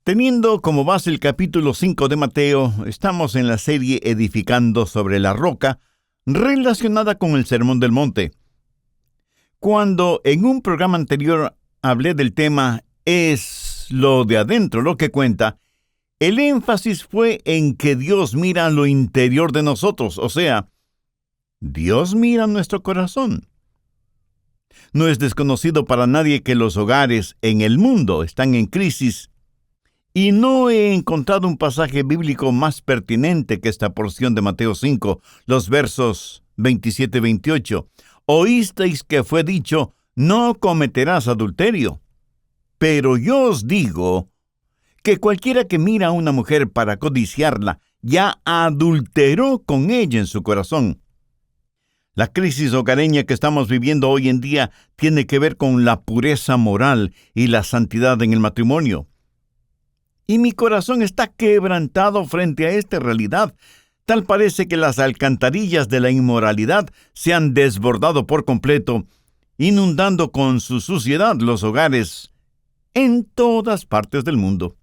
Teniendo como base el capítulo 5 de Mateo, estamos en la serie Edificando sobre la Roca, relacionada con el Sermón del Monte. Cuando en un programa anterior hablé del tema "Es lo de adentro lo que cuenta", el énfasis fue en que Dios mira lo interior de nosotros, o sea, Dios mira nuestro corazón. No es desconocido para nadie que los hogares en el mundo están en crisis, y no he encontrado un pasaje bíblico más pertinente que esta porción de Mateo 5, los versos 27 y 28. Oísteis que fue dicho, no cometerás adulterio. Pero yo os digo que cualquiera que mira a una mujer para codiciarla, ya adulteró con ella en su corazón. La crisis hogareña que estamos viviendo hoy en día tiene que ver con la pureza moral y la santidad en el matrimonio. Y mi corazón está quebrantado frente a esta realidad. Tal parece que las alcantarillas de la inmoralidad se han desbordado por completo, inundando con su suciedad los hogares en todas partes del mundo.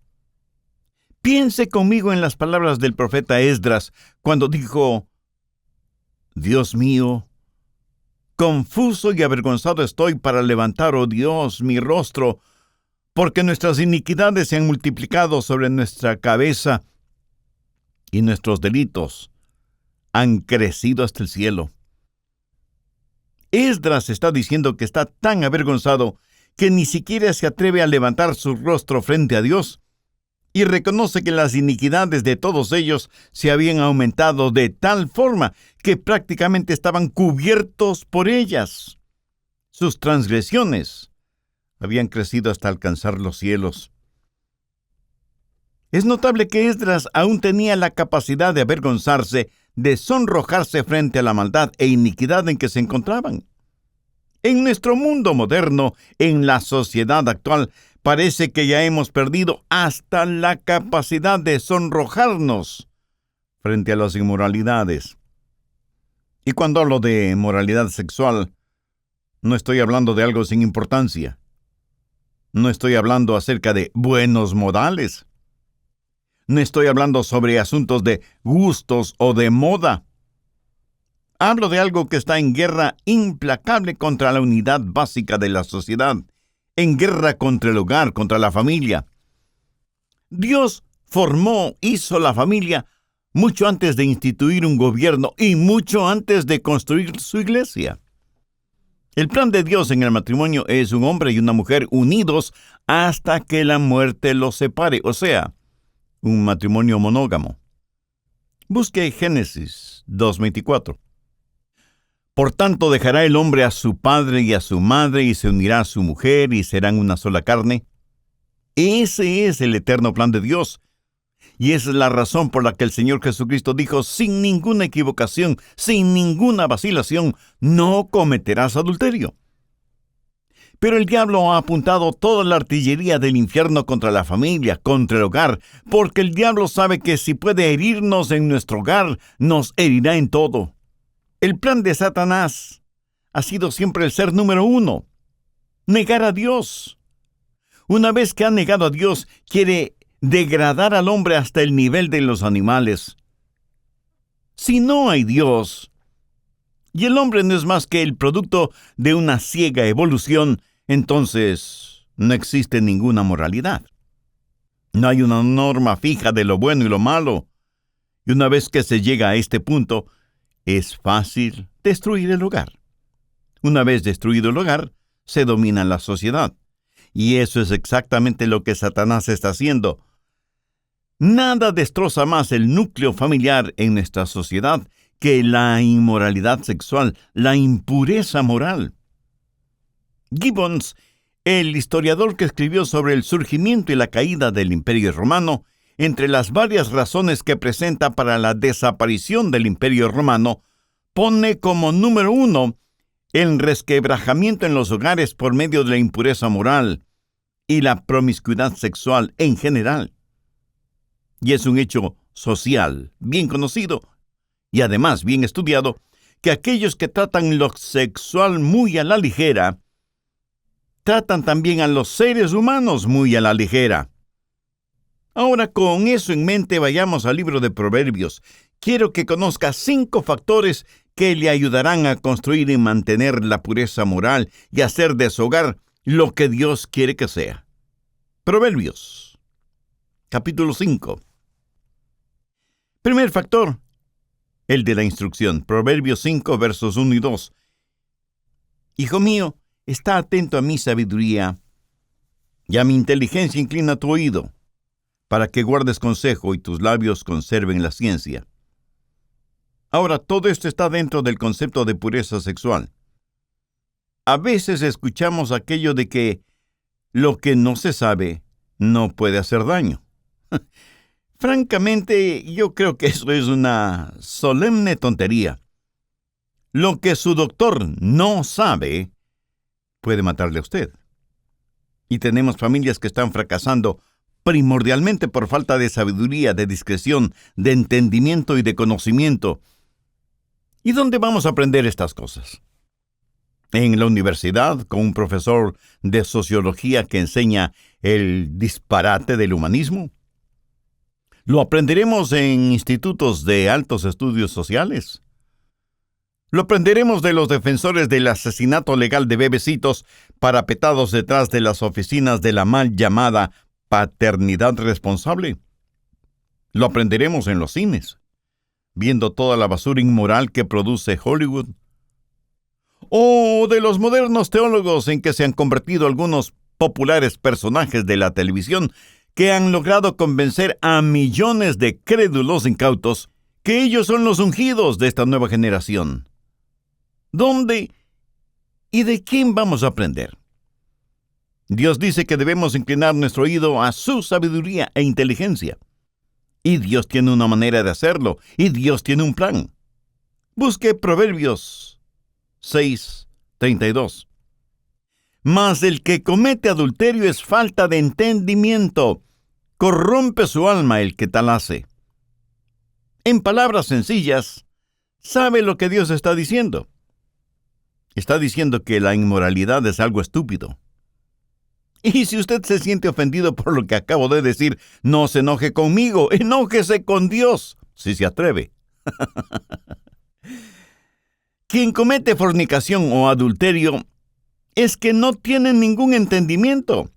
Piense conmigo en las palabras del profeta Esdras cuando dijo: Dios mío, confuso y avergonzado estoy para levantar, oh Dios, mi rostro, porque nuestras iniquidades se han multiplicado sobre nuestra cabeza y nuestros delitos han crecido hasta el cielo. Esdras está diciendo que está tan avergonzado que ni siquiera se atreve a levantar su rostro frente a Dios, y reconoce que las iniquidades de todos ellos se habían aumentado de tal forma que prácticamente estaban cubiertos por ellas. Sus transgresiones habían crecido hasta alcanzar los cielos. Es notable que Esdras aún tenía la capacidad de avergonzarse, de sonrojarse frente a la maldad e iniquidad en que se encontraban. En nuestro mundo moderno, en la sociedad actual, parece que ya hemos perdido hasta la capacidad de sonrojarnos frente a las inmoralidades. Y cuando hablo de moralidad sexual, no estoy hablando de algo sin importancia. No estoy hablando acerca de buenos modales. No estoy hablando sobre asuntos de gustos o de moda. Hablo de algo que está en guerra implacable contra la unidad básica de la sociedad, en guerra contra el hogar, contra la familia. Dios hizo la familia mucho antes de instituir un gobierno y mucho antes de construir su iglesia. El plan de Dios en el matrimonio es un hombre y una mujer unidos hasta que la muerte los separe, o sea, un matrimonio monógamo. Busque Génesis 2:24. Por tanto dejará el hombre a su padre y a su madre y se unirá a su mujer y serán una sola carne. Ese es el eterno plan de Dios. Y esa es la razón por la que el Señor Jesucristo dijo sin ninguna equivocación, sin ninguna vacilación, no cometerás adulterio. Pero el diablo ha apuntado toda la artillería del infierno contra la familia, contra el hogar, porque el diablo sabe que si puede herirnos en nuestro hogar, nos herirá en todo. El plan de Satanás ha sido siempre el ser número uno: negar a Dios. Una vez que ha negado a Dios, quiere degradar al hombre hasta el nivel de los animales. Si no hay Dios, y el hombre no es más que el producto de una ciega evolución, entonces no existe ninguna moralidad. No hay una norma fija de lo bueno y lo malo. Y una vez que se llega a este punto, es fácil destruir el hogar. Una vez destruido el hogar, se domina la sociedad. Y eso es exactamente lo que Satanás está haciendo. Nada destroza más el núcleo familiar en nuestra sociedad que la inmoralidad sexual, la impureza moral. Gibbons, el historiador que escribió sobre el surgimiento y la caída del Imperio Romano, entre las varias razones que presenta para la desaparición del Imperio Romano, pone como número 1 el resquebrajamiento en los hogares por medio de la impureza moral y la promiscuidad sexual en general. Y es un hecho social bien conocido y además bien estudiado que aquellos que tratan lo sexual muy a la ligera tratan también a los seres humanos muy a la ligera. Ahora, con eso en mente, vayamos al libro de Proverbios. Quiero que conozca 5 factores que le ayudarán a construir y mantener la pureza moral y hacer de su hogar lo que Dios quiere que sea. Proverbios, capítulo 5. Primer factor, el de la instrucción. Proverbios 5, versos 1 y 2. Hijo mío, está atento a mi sabiduría, y a mi inteligencia inclina tu oído, para que guardes consejo y tus labios conserven la ciencia. Ahora, todo esto está dentro del concepto de pureza sexual. A veces escuchamos aquello de que lo que no se sabe no puede hacer daño. Francamente, yo creo que eso es una solemne tontería. Lo que su doctor no sabe puede matarle a usted. Y tenemos familias que están fracasando primordialmente por falta de sabiduría, de discreción, de entendimiento y de conocimiento. ¿Y dónde vamos a aprender estas cosas? En la universidad, con un profesor de sociología que enseña el disparate del humanismo. ¿Lo aprenderemos en institutos de altos estudios sociales? ¿Lo aprenderemos de los defensores del asesinato legal de bebecitos parapetados detrás de las oficinas de la mal llamada paternidad responsable? ¿Lo aprenderemos en los cines, viendo toda la basura inmoral que produce Hollywood? ¿O de los modernos teólogos en que se han convertido algunos populares personajes de la televisión que han logrado convencer a millones de crédulos incautos que ellos son los ungidos de esta nueva generación? ¿Dónde y de quién vamos a aprender? Dios dice que debemos inclinar nuestro oído a su sabiduría e inteligencia. Y Dios tiene una manera de hacerlo, y Dios tiene un plan. Busque Proverbios 6:32. Mas el que comete adulterio es falta de entendimiento. Corrompe su alma el que tal hace. En palabras sencillas, ¿sabe lo que Dios está diciendo? Está diciendo que la inmoralidad es algo estúpido. Y si usted se siente ofendido por lo que acabo de decir, no se enoje conmigo, enójese con Dios, si se atreve. Quien comete fornicación o adulterio es que no tiene ningún entendimiento.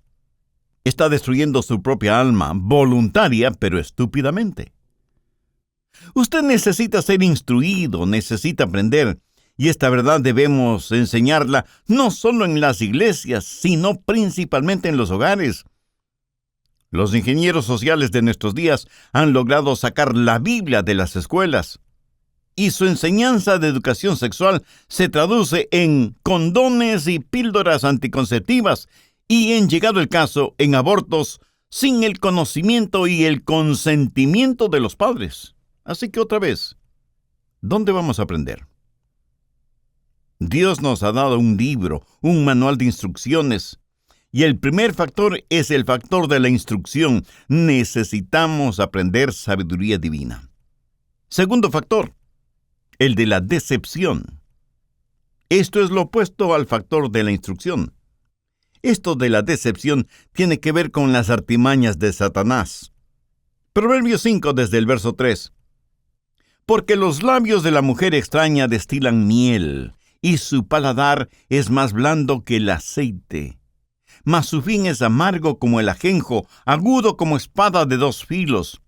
Está destruyendo su propia alma, voluntaria pero estúpidamente. Usted necesita ser instruido, necesita aprender. Y esta verdad debemos enseñarla no solo en las iglesias, sino principalmente en los hogares. Los ingenieros sociales de nuestros días han logrado sacar la Biblia de las escuelas. Y su enseñanza de educación sexual se traduce en condones y píldoras anticonceptivas y, en llegado el caso, en abortos sin el conocimiento y el consentimiento de los padres. Así que otra vez, ¿dónde vamos a aprender? Dios nos ha dado un libro, un manual de instrucciones, y el primer factor es el factor de la instrucción. Necesitamos aprender sabiduría divina. Segundo factor, el de la decepción. Esto es lo opuesto al factor de la instrucción. Esto de la decepción tiene que ver con las artimañas de Satanás. Proverbios 5, desde el verso 3. Porque los labios de la mujer extraña destilan miel, y su paladar es más blando que el aceite. Mas su fin es amargo como el ajenjo, agudo como espada de 2 filos.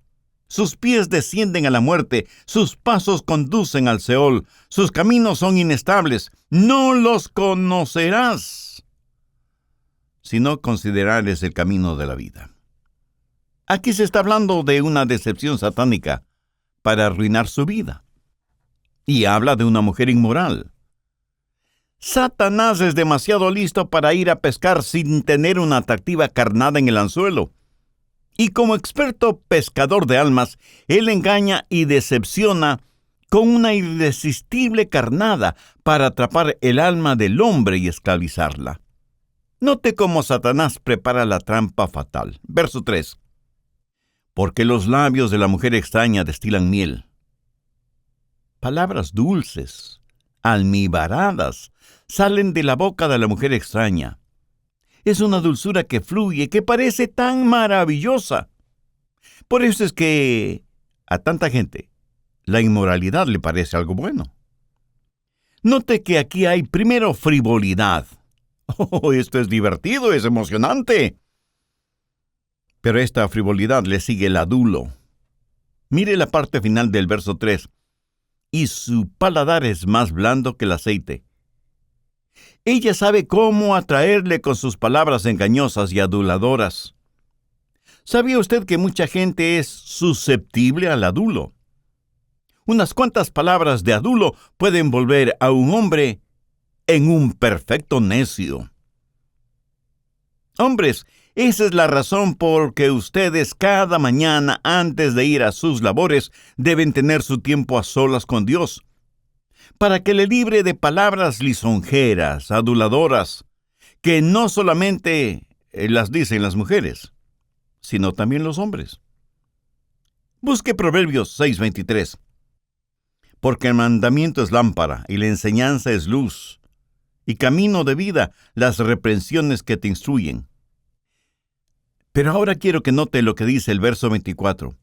Sus pies descienden a la muerte, sus pasos conducen al Seol, sus caminos son inestables. No los conocerás, si no considerares el camino de la vida. Aquí se está hablando de una decepción satánica para arruinar su vida. Y habla de una mujer inmoral. Satanás es demasiado listo para ir a pescar sin tener una atractiva carnada en el anzuelo. Y como experto pescador de almas, él engaña y decepciona con una irresistible carnada para atrapar el alma del hombre y esclavizarla. Note cómo Satanás prepara la trampa fatal. Verso 3. Porque los labios de la mujer extraña destilan miel. Palabras dulces, almibaradas, salen de la boca de la mujer extraña. Es una dulzura que fluye, que parece tan maravillosa. Por eso es que a tanta gente la inmoralidad le parece algo bueno. Note que aquí hay primero frivolidad. Oh, esto es divertido, es emocionante. Pero a esta frivolidad le sigue el adulo. Mire la parte final del verso 3. Y su paladar es más blando que el aceite. Ella sabe cómo atraerle con sus palabras engañosas y aduladoras. ¿Sabía usted que mucha gente es susceptible al adulo? Unas cuantas palabras de adulo pueden volver a un hombre en un perfecto necio. Hombres, esa es la razón por que ustedes cada mañana antes de ir a sus labores deben tener su tiempo a solas con Dios, para que le libre de palabras lisonjeras, aduladoras, que no solamente las dicen las mujeres, sino también los hombres. Busque Proverbios 6:23. Porque el mandamiento es lámpara, y la enseñanza es luz, y camino de vida las reprensiones que te instruyen. Pero ahora quiero que note lo que dice el verso 24.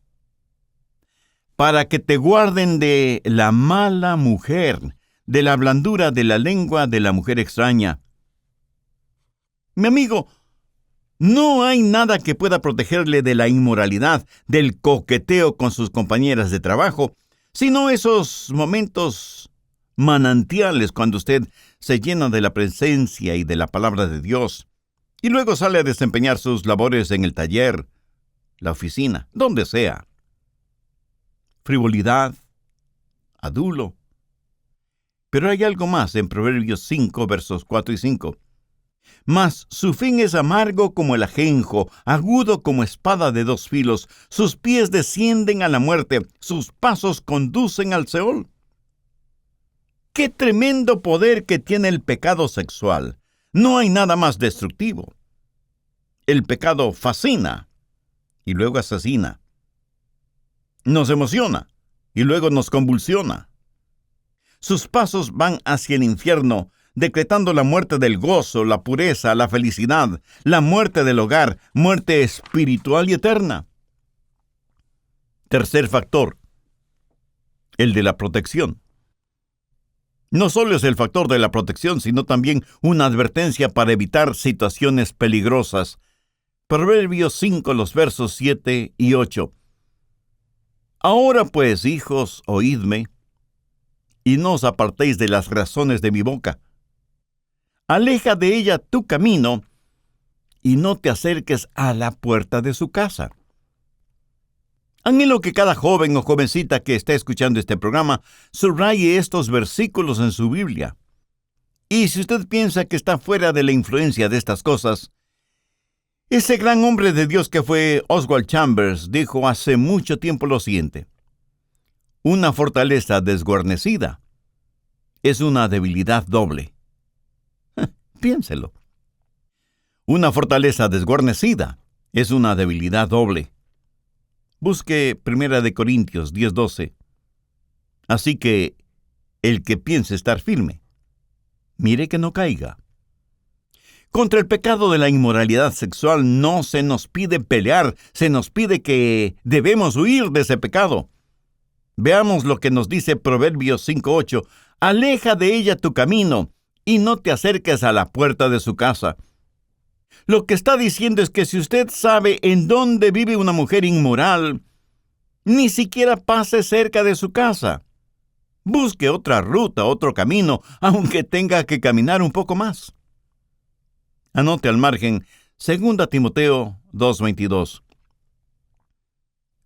Para que te guarden de la mala mujer, de la blandura de la lengua de la mujer extraña. Mi amigo, no hay nada que pueda protegerle de la inmoralidad, del coqueteo con sus compañeras de trabajo, sino esos momentos manantiales cuando usted se llena de la presencia y de la palabra de Dios, y luego sale a desempeñar sus labores en el taller, la oficina, donde sea. Frivolidad, adulo. Pero hay algo más en Proverbios 5, versos 4 y 5. Mas su fin es amargo como el ajenjo, agudo como espada de dos filos. Sus pies descienden a la muerte, sus pasos conducen al Seol. ¡Qué tremendo poder que tiene el pecado sexual! No hay nada más destructivo. El pecado fascina y luego asesina. Nos emociona y luego nos convulsiona. Sus pasos van hacia el infierno, decretando la muerte del gozo, la pureza, la felicidad, la muerte del hogar, muerte espiritual y eterna. Tercer factor, el de la protección. No solo es el factor de la protección, sino también una advertencia para evitar situaciones peligrosas. Proverbios 5, los versos 7 y 8. Ahora pues, hijos, oídme, y no os apartéis de las razones de mi boca. Aleja de ella tu camino, y no te acerques a la puerta de su casa. Anhelo que cada joven o jovencita que esté escuchando este programa subraye estos versículos en su Biblia. Y si usted piensa que está fuera de la influencia de estas cosas, ese gran hombre de Dios que fue Oswald Chambers dijo hace mucho tiempo lo siguiente: una fortaleza desguarnecida es una debilidad doble. Piénselo. Una fortaleza desguarnecida es una debilidad doble. Busque 1 Corintios 10:12. Así que el que piense estar firme, mire que no caiga. Contra el pecado de la inmoralidad sexual no se nos pide pelear, se nos pide que debemos huir de ese pecado. Veamos lo que nos dice Proverbios 5:8. Aleja de ella tu camino y no te acerques a la puerta de su casa. Lo que está diciendo es que si usted sabe en dónde vive una mujer inmoral, ni siquiera pase cerca de su casa. Busque otra ruta, otro camino, aunque tenga que caminar un poco más. Anote al margen 2 Timoteo 2:22.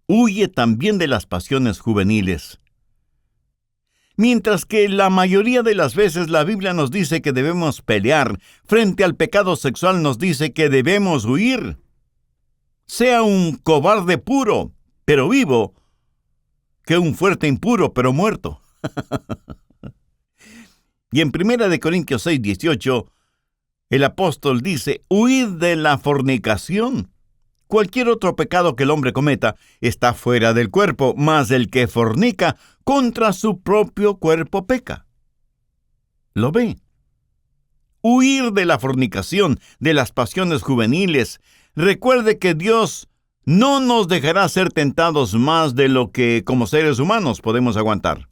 Huye también de las pasiones juveniles. Mientras que la mayoría de las veces la Biblia nos dice que debemos pelear, frente al pecado sexual nos dice que debemos huir. Sea un cobarde puro, pero vivo, que un fuerte impuro, pero muerto. Y en 1 Corintios 6:18, el apóstol dice: huid de la fornicación. Cualquier otro pecado que el hombre cometa está fuera del cuerpo, mas el que fornica contra su propio cuerpo peca. ¿Lo ve? Huir de la fornicación, de las pasiones juveniles. Recuerde que Dios no nos dejará ser tentados más de lo que como seres humanos podemos aguantar.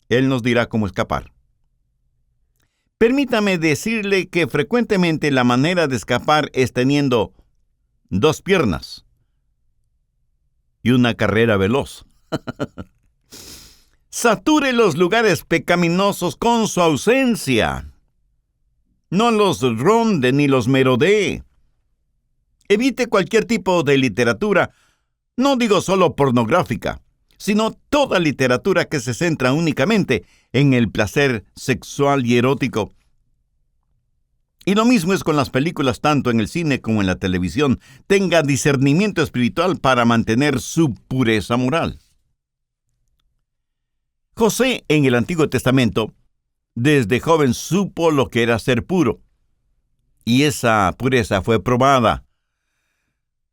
Él nos dirá cómo escapar. Permítame decirle que frecuentemente la manera de escapar es teniendo 2 piernas y una carrera veloz. Sature los lugares pecaminosos con su ausencia. No los ronde ni los merodee. Evite cualquier tipo de literatura, no digo solo pornográfica, sino toda literatura que se centra únicamente en el placer sexual y erótico. Y lo mismo es con las películas, tanto en el cine como en la televisión. Tenga discernimiento espiritual para mantener su pureza moral. José, en el Antiguo Testamento, desde joven supo lo que era ser puro, y esa pureza fue probada.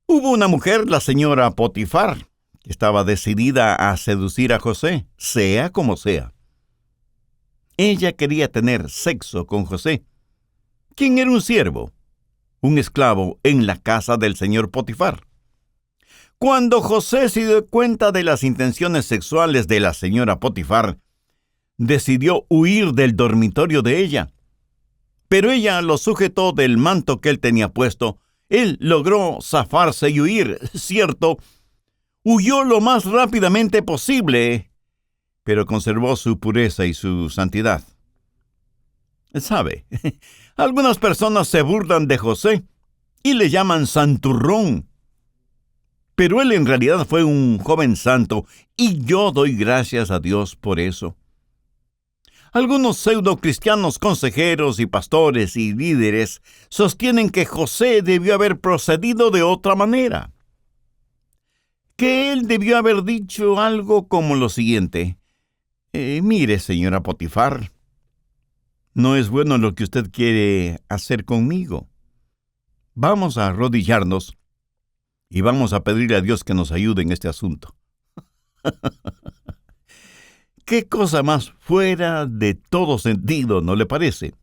Hubo una mujer, la señora Potifar, que estaba decidida a seducir a José, sea como sea. Ella quería tener sexo con José, quien era un siervo, un esclavo en la casa del señor Potifar. Cuando José se dio cuenta de las intenciones sexuales de la señora Potifar, decidió huir del dormitorio de ella. Pero ella lo sujetó del manto que él tenía puesto. Él logró zafarse y huir, cierto. Huyó lo más rápidamente posible, pero conservó su pureza y su santidad. ¿Sabe? Algunas personas se burlan de José y le llaman santurrón. Pero él en realidad fue un joven santo, y yo doy gracias a Dios por eso. Algunos pseudo-cristianos consejeros y pastores y líderes sostienen que José debió haber procedido de otra manera. Que él debió haber dicho algo como lo siguiente: mire, señora Potifar, no es bueno lo que usted quiere hacer conmigo. Vamos a arrodillarnos y vamos a pedirle a Dios que nos ayude en este asunto. ¿Qué cosa más fuera de todo sentido, no le parece?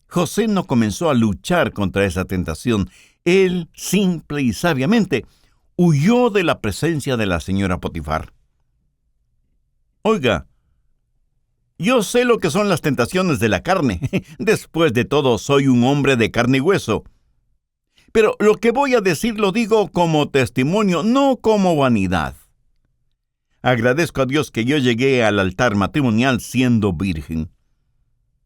José no comenzó a luchar contra esa tentación. Él, simple y sabiamente, huyó de la presencia de la señora Potifar. Oiga, yo sé lo que son las tentaciones de la carne. Después de todo, soy un hombre de carne y hueso. Pero lo que voy a decir lo digo como testimonio, no como vanidad. Agradezco a Dios que yo llegué al altar matrimonial siendo virgen.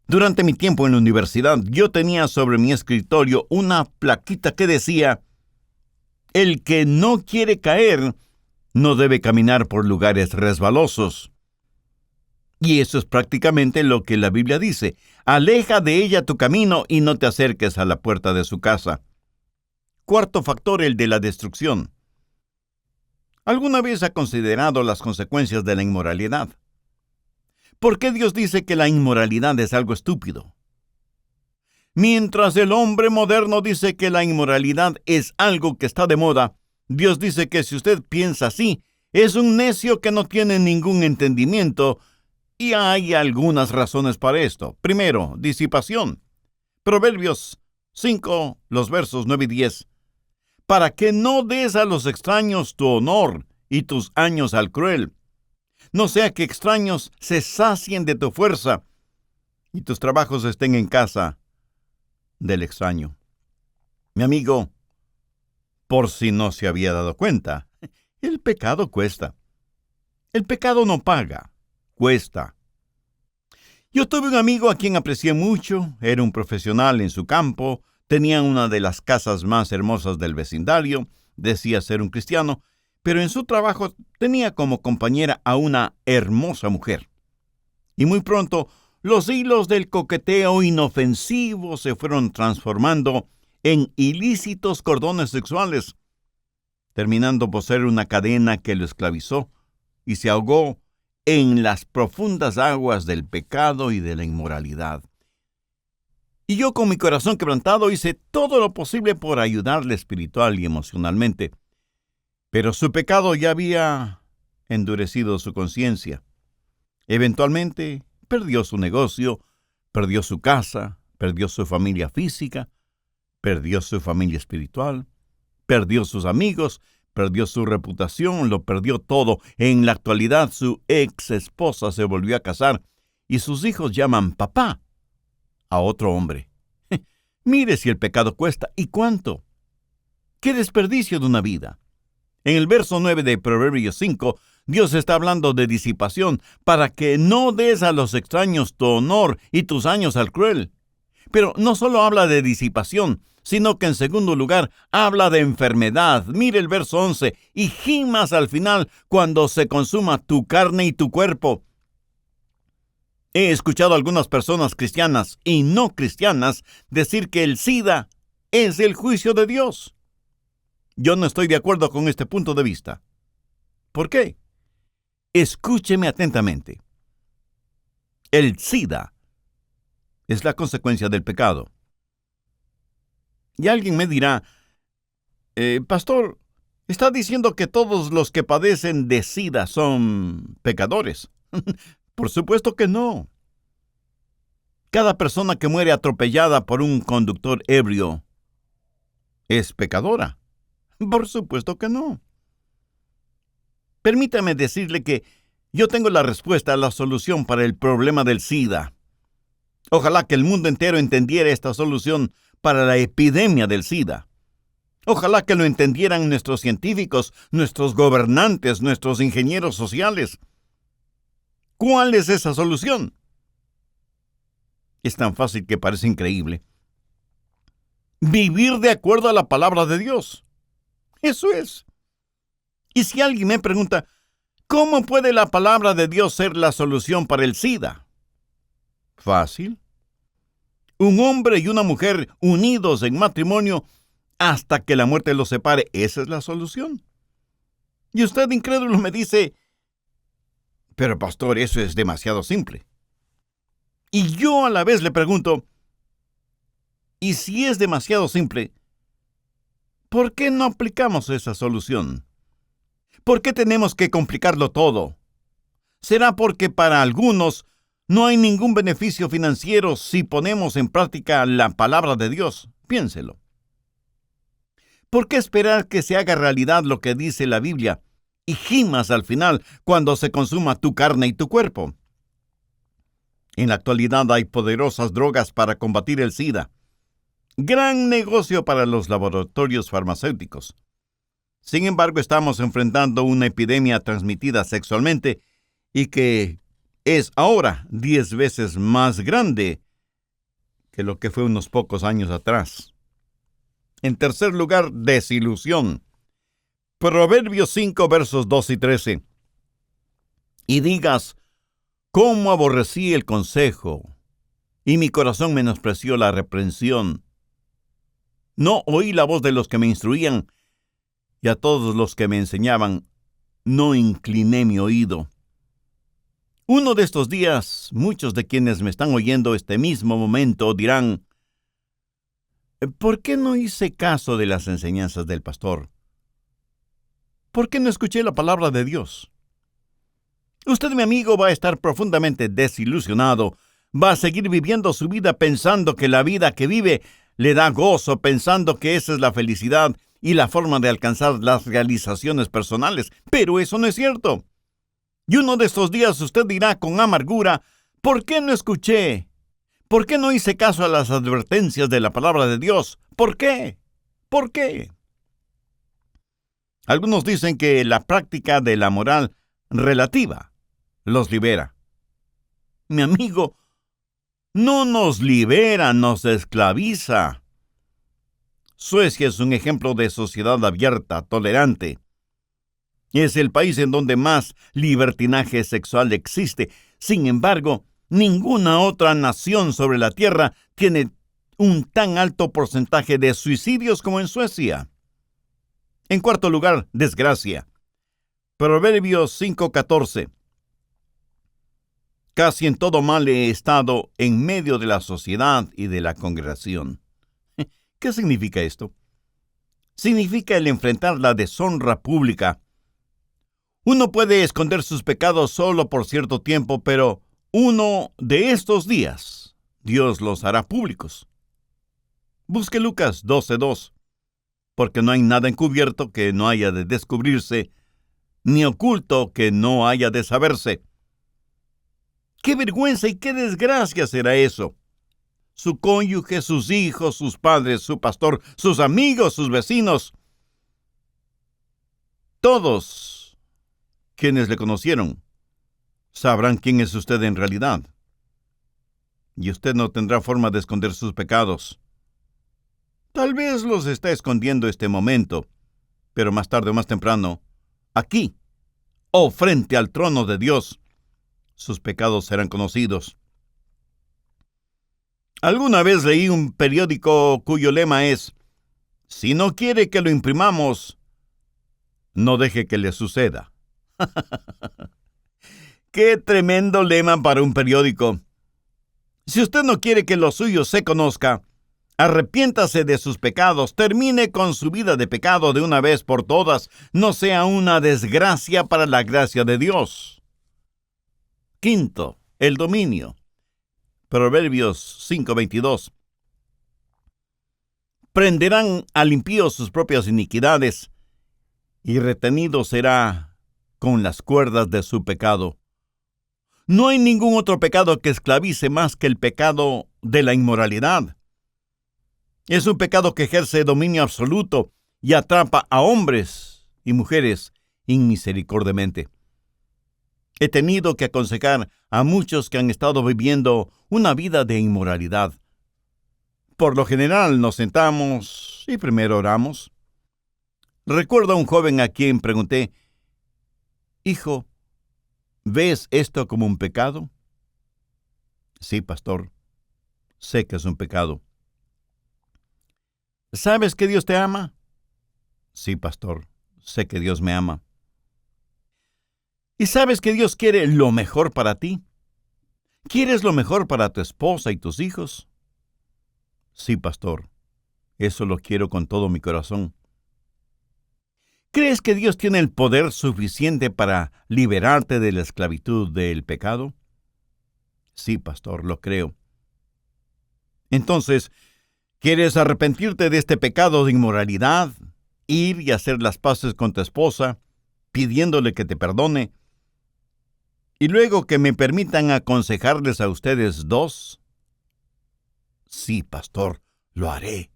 Durante mi tiempo en la universidad, yo tenía sobre mi escritorio una plaquita que decía: el que no quiere caer no debe caminar por lugares resbalosos. Y eso es prácticamente lo que la Biblia dice: aleja de ella tu camino y no te acerques a la puerta de su casa. Cuarto factor, el de la destrucción. ¿Alguna vez ha considerado las consecuencias de la inmoralidad? ¿Por qué Dios dice que la inmoralidad es algo estúpido? Mientras el hombre moderno dice que la inmoralidad es algo que está de moda, Dios dice que si usted piensa así, es un necio que no tiene ningún entendimiento, y hay algunas razones para esto. Primero, disipación. Proverbios 5, los versos 9 y 10. Para que no des a los extraños tu honor y tus años al cruel. No sea que extraños se sacien de tu fuerza y tus trabajos estén en casa del extraño. Mi amigo, por si no se había dado cuenta, el pecado cuesta. El pecado no paga, cuesta. Yo tuve un amigo a quien aprecié mucho, era un profesional en su campo, tenía una de las casas más hermosas del vecindario, decía ser un cristiano, pero en su trabajo tenía como compañera a una hermosa mujer. Y muy pronto, los hilos del coqueteo inofensivo se fueron transformando en ilícitos cordones sexuales, terminando por ser una cadena que lo esclavizó y se ahogó en las profundas aguas del pecado y de la inmoralidad. Y yo, con mi corazón quebrantado, hice todo lo posible por ayudarle espiritual y emocionalmente. Pero su pecado ya había endurecido su conciencia. Eventualmente, perdió su negocio, perdió su casa, perdió su familia física, perdió su familia espiritual, Perdió sus amigos, perdió su reputación, lo perdió todo. En la actualidad, su ex esposa se volvió a casar y sus hijos llaman papá a otro hombre. Mire si el pecado cuesta y cuánto. ¡Qué desperdicio de una vida! En el verso 9 de Proverbios 5, Dios está hablando de disipación para que no des a los extraños tu honor y tus años al cruel. Pero no solo habla de disipación, sino que en segundo lugar habla de enfermedad. Mire el verso 11, y gimas al final cuando se consuma tu carne y tu cuerpo. He escuchado a algunas personas cristianas y no cristianas decir que el SIDA es el juicio de Dios. Yo no estoy de acuerdo con este punto de vista. ¿Por qué? Escúcheme atentamente. El SIDA es la consecuencia del pecado. Y alguien me dirá, pastor, ¿está diciendo que todos los que padecen de SIDA son pecadores? Por supuesto que no. Cada persona que muere atropellada por un conductor ebrio es pecadora. Por supuesto que no. Permítame decirle que yo tengo la respuesta, la solución para el problema del SIDA. Ojalá que el mundo entero entendiera esta solución para la epidemia del SIDA. Ojalá que lo entendieran nuestros científicos, nuestros gobernantes, nuestros ingenieros sociales. ¿Cuál es esa solución? Es tan fácil que parece increíble. Vivir de acuerdo a la palabra de Dios. Eso es. Y si alguien me pregunta, ¿cómo puede la palabra de Dios ser la solución para el SIDA? Fácil. Un hombre y una mujer unidos en matrimonio hasta que la muerte los separe. Esa es la solución. Y usted, incrédulo, me dice, pero pastor, eso es demasiado simple. Y yo a la vez le pregunto, ¿y si es demasiado simple, por qué no aplicamos esa solución? ¿Por qué tenemos que complicarlo todo? ¿Será porque para algunos no hay ningún beneficio financiero si ponemos en práctica la palabra de Dios? Piénselo. ¿Por qué esperar que se haga realidad lo que dice la Biblia y gimas al final cuando se consuma tu carne y tu cuerpo? En la actualidad hay poderosas drogas para combatir el SIDA. Gran negocio para los laboratorios farmacéuticos. Sin embargo, estamos enfrentando una epidemia transmitida sexualmente y que es ahora 10 veces más grande que lo que fue unos pocos años atrás. En tercer lugar, desilusión. Proverbios 5, versos 2 y 13. Y digas, ¿cómo aborrecí el consejo? Y mi corazón menospreció la reprensión. No oí la voz de los que me instruían, y a todos los que me enseñaban, no incliné mi oído. Uno de estos días, muchos de quienes me están oyendo este mismo momento dirán, ¿por qué no hice caso de las enseñanzas del pastor? ¿Por qué no escuché la palabra de Dios? Usted, mi amigo, va a estar profundamente desilusionado. Va a seguir viviendo su vida pensando que la vida que vive le da gozo, pensando que esa es la felicidad y la forma de alcanzar las realizaciones personales. Pero eso no es cierto. Y uno de estos días usted dirá con amargura, ¿por qué no escuché? ¿Por qué no hice caso a las advertencias de la palabra de Dios? ¿Por qué? ¿Por qué? Algunos dicen que la práctica de la moral relativa los libera. Mi amigo, no nos libera, nos esclaviza. Suecia es un ejemplo de sociedad abierta, tolerante. Es el país en donde más libertinaje sexual existe. Sin embargo, ninguna otra nación sobre la tierra tiene un tan alto porcentaje de suicidios como en Suecia. En cuarto lugar, desgracia. Proverbios 5:14. Casi en todo mal he estado en medio de la sociedad y de la congregación. ¿Qué significa esto? Significa el enfrentar la deshonra pública. Uno puede esconder sus pecados solo por cierto tiempo, pero uno de estos días, Dios los hará públicos. Busque Lucas 12:2. porque no hay nada encubierto que no haya de descubrirse, ni oculto que no haya de saberse. ¡Qué vergüenza y qué desgracia será eso! Su cónyuge, sus hijos, sus padres, su pastor, sus amigos, sus vecinos, todos quienes le conocieron, sabrán quién es usted en realidad. Y usted no tendrá forma de esconder sus pecados. Tal vez los está escondiendo este momento, pero más tarde o más temprano, aquí, o frente al trono de Dios, sus pecados serán conocidos. Alguna vez leí un periódico cuyo lema es: si no quiere que lo imprimamos, no deje que le suceda. ¡Qué tremendo lema para un periódico! Si usted no quiere que lo suyo se conozca, arrepiéntase de sus pecados, termine con su vida de pecado de una vez por todas, no sea una desgracia para la gracia de Dios. Quinto, el dominio. Proverbios 5:22. Prenderán al impío sus propias iniquidades, y retenido será con las cuerdas de su pecado. No hay ningún otro pecado que esclavice más que el pecado de la inmoralidad. Es un pecado que ejerce dominio absoluto y atrapa a hombres y mujeres inmisericordiamente. He tenido que aconsejar a muchos que han estado viviendo una vida de inmoralidad. Por lo general nos sentamos y primero oramos. Recuerdo a un joven a quien pregunté: hijo, ¿ves esto como un pecado? Sí, pastor, sé que es un pecado. ¿Sabes que Dios te ama? Sí, pastor, sé que Dios me ama. ¿Y sabes que Dios quiere lo mejor para ti? ¿Quieres lo mejor para tu esposa y tus hijos? Sí, pastor, eso lo quiero con todo mi corazón. ¿Crees que Dios tiene el poder suficiente para liberarte de la esclavitud del pecado? Sí, pastor, lo creo. Entonces, ¿quieres arrepentirte de este pecado de inmoralidad? Ir y hacer las paces con tu esposa, pidiéndole que te perdone, y luego que me permitan aconsejarles a ustedes dos. Sí, pastor, lo haré.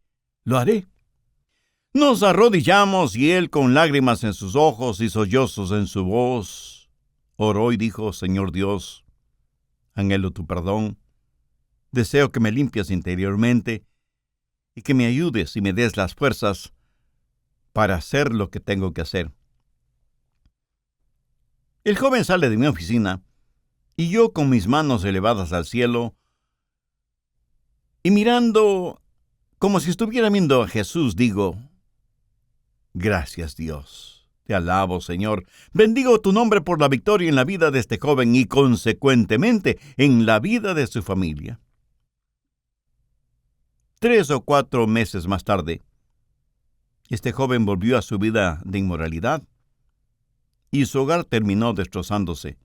Nos arrodillamos y él, con lágrimas en sus ojos y sollozos en su voz, oró y dijo: Señor Dios, anhelo tu perdón. Deseo que me limpies interiormente y que me ayudes y me des las fuerzas para hacer lo que tengo que hacer. El joven sale de mi oficina y yo, con mis manos elevadas al cielo y mirando como si estuviera viendo a Jesús, digo: gracias, Dios. Te alabo, Señor. Bendigo tu nombre por la victoria en la vida de este joven y, consecuentemente, en la vida de su familia. 3 o 4 meses más tarde, este joven volvió a su vida de inmoralidad y su hogar terminó destrozándose.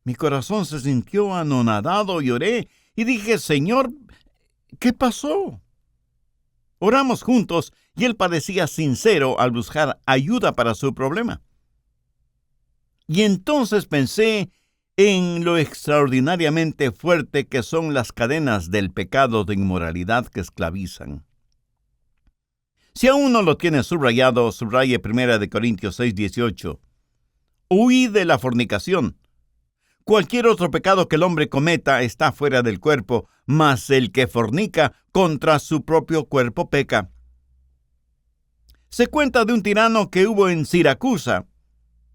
Mi corazón se sintió anonadado y oré y dije: Señor, ¿qué pasó? Oramos juntos y él parecía sincero al buscar ayuda para su problema. Y entonces pensé en lo extraordinariamente fuerte que son las cadenas del pecado de inmoralidad que esclavizan. Si aún no lo tienes subrayado, subraye 1 Corintios 6:18. Huid de la fornicación. Cualquier otro pecado que el hombre cometa está fuera del cuerpo, mas el que fornica contra su propio cuerpo peca. Se cuenta de un tirano que hubo en Siracusa,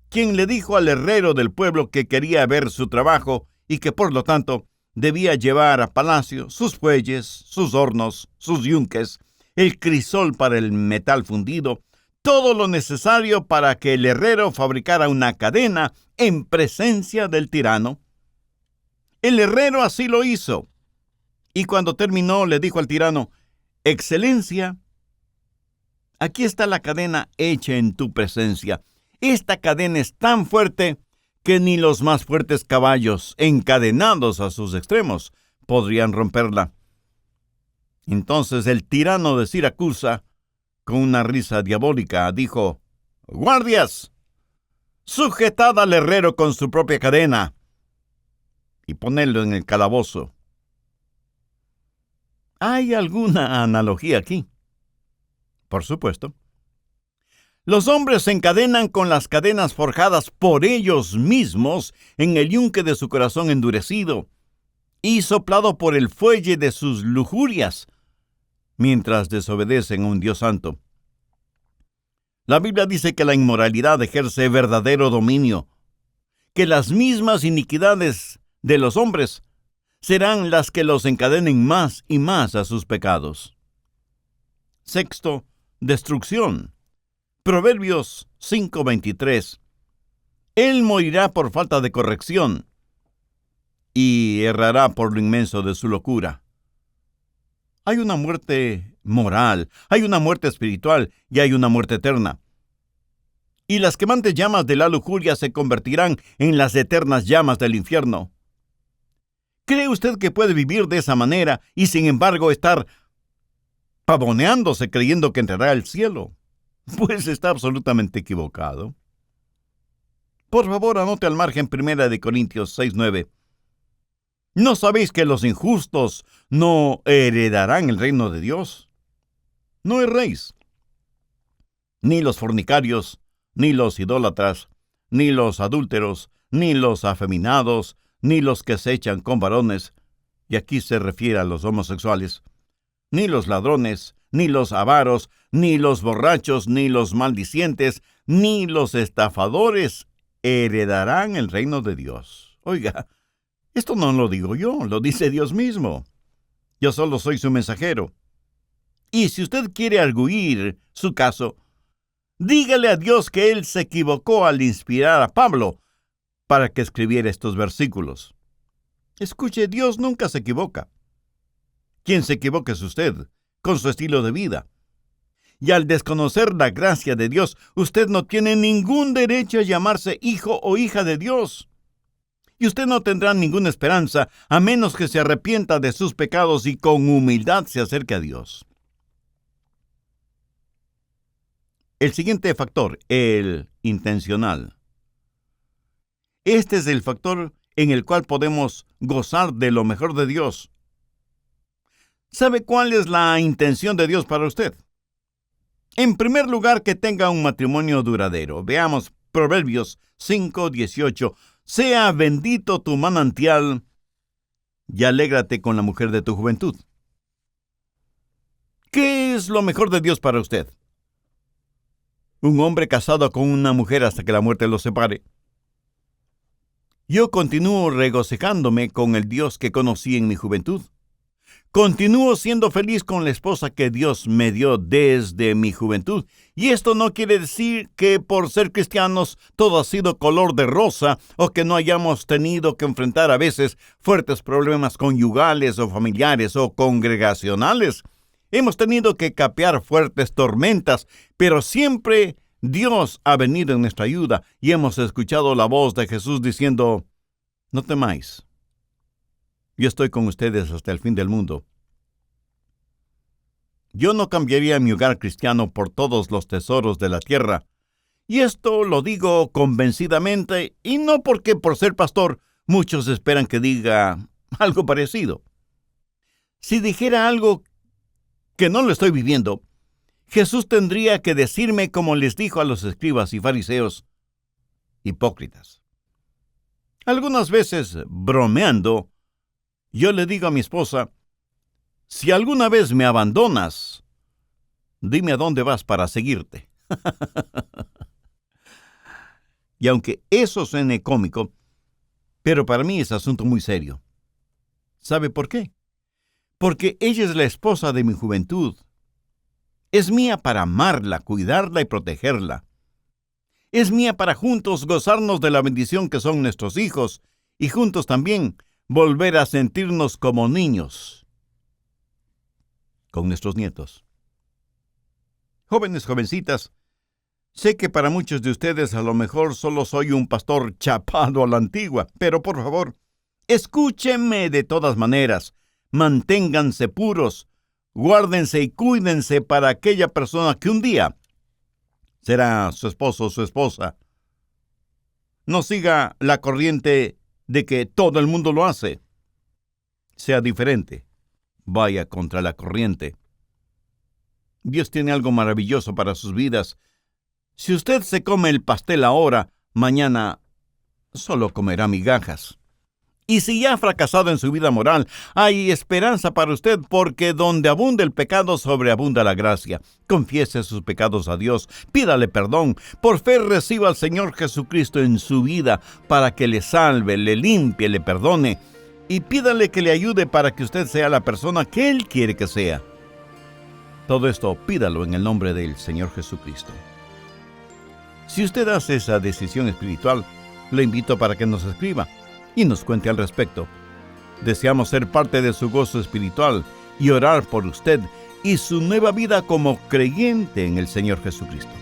quien le dijo al herrero del pueblo que quería ver su trabajo y que por lo tanto debía llevar a palacio sus fuelles, sus hornos, sus yunques, el crisol para el metal fundido, todo lo necesario para que el herrero fabricara una cadena en presencia del tirano. El herrero así lo hizo, y cuando terminó le dijo al tirano: Excelencia, aquí está la cadena hecha en tu presencia. Esta cadena es tan fuerte que ni los más fuertes caballos, encadenados a sus extremos, podrían romperla. Entonces el tirano de Siracusa con una risa diabólica, dijo: «¡Guardias! Sujetad al herrero con su propia cadena y ponedlo en el calabozo». ¿Hay alguna analogía aquí? Por supuesto. Los hombres se encadenan con las cadenas forjadas por ellos mismos en el yunque de su corazón endurecido y soplado por el fuelle de sus lujurias, mientras desobedecen a un Dios santo. La Biblia dice que la inmoralidad ejerce verdadero dominio, que las mismas iniquidades de los hombres serán las que los encadenen más y más a sus pecados. Sexto, destrucción. Proverbios 5:23. Él morirá por falta de corrección y errará por lo inmenso de su locura. Hay una muerte moral, hay una muerte espiritual y hay una muerte eterna. Y las quemantes llamas de la lujuria se convertirán en las eternas llamas del infierno. ¿Cree usted que puede vivir de esa manera y sin embargo estar pavoneándose creyendo que entrará al cielo? Pues está absolutamente equivocado. Por favor, anote al margen 1 Corintios 6:9. ¿No sabéis que los injustos no heredarán el reino de Dios? No erréis. Ni los fornicarios, ni los idólatras, ni los adúlteros, ni los afeminados, ni los que se echan con varones, y aquí se refiere a los homosexuales, ni los ladrones, ni los avaros, ni los borrachos, ni los maldicientes, ni los estafadores heredarán el reino de Dios. Oiga, esto no lo digo yo, lo dice Dios mismo. Yo solo soy su mensajero. Y si usted quiere arguir su caso, dígale a Dios que Él se equivocó al inspirar a Pablo para que escribiera estos versículos. Escuche, Dios nunca se equivoca. Quien se equivoca es usted, con su estilo de vida. Y al desconocer la gracia de Dios, usted no tiene ningún derecho a llamarse hijo o hija de Dios. Y usted no tendrá ninguna esperanza a menos que se arrepienta de sus pecados y con humildad se acerque a Dios. El siguiente factor, el intencional. Este es el factor en el cual podemos gozar de lo mejor de Dios. ¿Sabe cuál es la intención de Dios para usted? En primer lugar, que tenga un matrimonio duradero. Veamos Proverbios 5:18. Sea bendito tu manantial y alégrate con la mujer de tu juventud. ¿Qué es lo mejor de Dios para usted? Un hombre casado con una mujer hasta que la muerte los separe. Yo continúo regocijándome con el Dios que conocí en mi juventud. Continúo siendo feliz con la esposa que Dios me dio desde mi juventud. Y esto no quiere decir que por ser cristianos todo ha sido color de rosa o que no hayamos tenido que enfrentar a veces fuertes problemas conyugales o familiares o congregacionales. Hemos tenido que capear fuertes tormentas, pero siempre Dios ha venido en nuestra ayuda y hemos escuchado la voz de Jesús diciendo: no temáis. Yo estoy con ustedes hasta el fin del mundo. Yo no cambiaría mi hogar cristiano por todos los tesoros de la tierra. Y esto lo digo convencidamente, y no porque por ser pastor muchos esperan que diga algo parecido. Si dijera algo que no lo estoy viviendo, Jesús tendría que decirme como les dijo a los escribas y fariseos: hipócritas. Algunas veces, bromeando, yo le digo a mi esposa: si alguna vez me abandonas, dime a dónde vas para seguirte. Y aunque eso suene cómico, pero para mí es asunto muy serio. ¿Sabe por qué? Porque ella es la esposa de mi juventud. Es mía para amarla, cuidarla y protegerla. Es mía para juntos gozarnos de la bendición que son nuestros hijos y juntos también volver a sentirnos como niños con nuestros nietos. Jóvenes, jovencitas, sé que para muchos de ustedes a lo mejor solo soy un pastor chapado a la antigua, pero por favor, escúchenme de todas maneras. Manténganse puros, Guárdense y cuídense para aquella persona que un día será su esposo o su esposa. No siga la corriente de que todo el mundo lo hace. Sea diferente. Vaya contra la corriente. Dios tiene algo maravilloso para sus vidas. Si usted se come el pastel ahora, mañana solo comerá migajas. Y si ya ha fracasado en su vida moral, hay esperanza para usted, porque donde abunda el pecado, sobreabunda la gracia. Confiese sus pecados a Dios, pídale perdón, por fe reciba al Señor Jesucristo en su vida para que le salve, le limpie, le perdone, y pídale que le ayude para que usted sea la persona que Él quiere que sea. Todo esto pídalo en el nombre del Señor Jesucristo. Si usted hace esa decisión espiritual, le invito para que nos escriba y nos cuente al respecto. Deseamos ser parte de su gozo espiritual y orar por usted y su nueva vida como creyente en el Señor Jesucristo.